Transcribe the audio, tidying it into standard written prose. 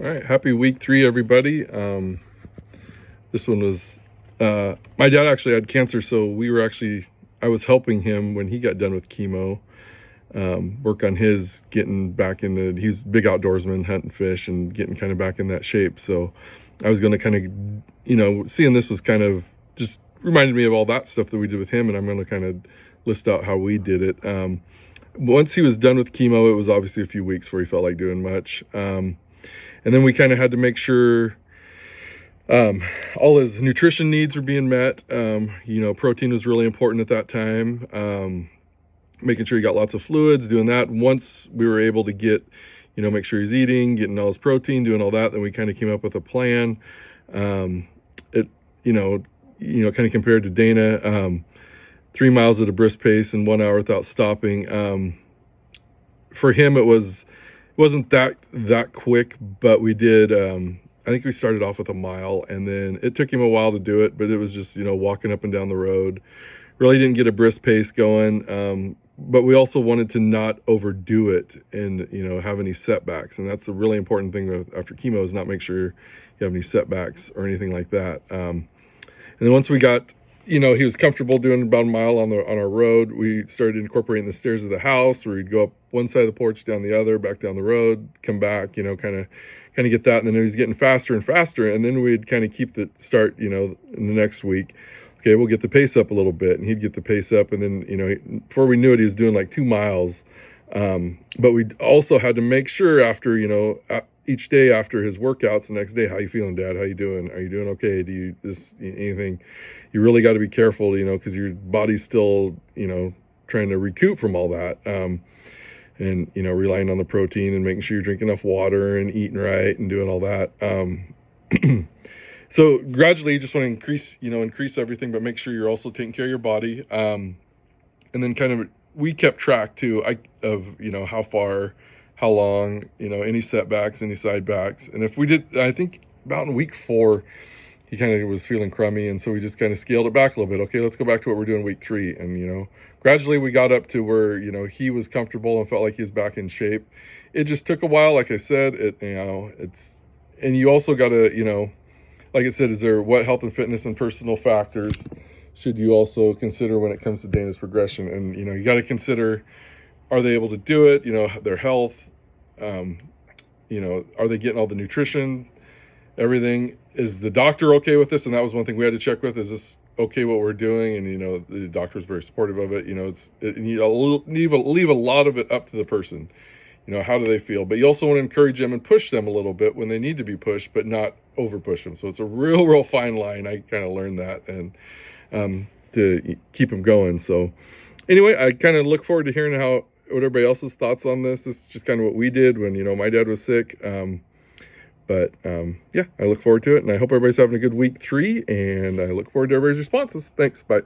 All right, happy week 3, everybody. This one was, my dad actually had cancer, so I was helping him when he got done with chemo, work on his getting back into, he's a big outdoorsman, hunting fish and getting kind of back in that shape. So I was going to kind of, seeing this was kind of just reminded me of all that stuff that we did with him, and I'm going to kind of list out how we did it. Once he was done with chemo, it was obviously a few weeks where he felt like doing much. And then we kind of had to make sure all his nutrition needs were being met. Protein was really important at that time. Making sure he got lots of fluids, doing that. Once we were able to get, make sure he's eating, getting all his protein, doing all that, then we kind of came up with a plan. Kind of compared to Dana, 3 miles at a brisk pace in 1 hour without stopping. For him, wasn't that quick, but we did. I think we started off with a mile, and then it took him a while to do it, but it was just walking up and down the road. Really didn't get a brisk pace going, but we also wanted to not overdo it and have any setbacks, and that's the really important thing after chemo, is not make sure you have any setbacks or anything like that. And then once we got, he was comfortable doing about a mile on our road, we started incorporating the stairs of the house, where we'd go up one side of the porch, down the other, back down the road, come back, kind of get that. And then it was getting faster and faster. And then we'd kind of keep the start, in the next week. Okay, we'll get the pace up a little bit, and he'd get the pace up. And then, before we knew it, he was doing like 2 miles. But we also had to make sure after, each day after his workouts, the next day, how you feeling, Dad? How you doing? Are you doing okay? Do you anything? You really got to be careful, because your body's still, trying to recoup from all that. And relying on the protein and making sure you're drinking enough water and eating right and doing all that. So gradually, you just want to increase everything, but make sure you're also taking care of your body. And then kind of we kept track too of how far, how long, any setbacks, any side backs. And if we did, I think about in week 4, he kind of was feeling crummy, and so we just kind of scaled it back a little bit. Okay, let's go back to what we're doing week 3. And gradually we got up to where he was comfortable and felt like he was back in shape. It just took a while, like I said. And you also got to, like I said, what health and fitness and personal factors should you also consider when it comes to Dana's progression? And you got to consider, are they able to do it? Their health. Are they getting all the nutrition? Everything. Is the doctor okay with this? And that was one thing we had to check with. Is this okay what we're doing? And the doctor's very supportive of it. You leave a lot of it up to the person. How do they feel? But you also want to encourage them and push them a little bit when they need to be pushed, but not over push them. So it's a real fine line. I kind of learned that, and to keep them going. So anyway, I kind of look forward to hearing what everybody else's thoughts on this. This is just kind of what we did when my dad was sick. Yeah, I look forward to it, and I hope everybody's having a good week 3, and I look forward to everybody's responses. Thanks. Bye.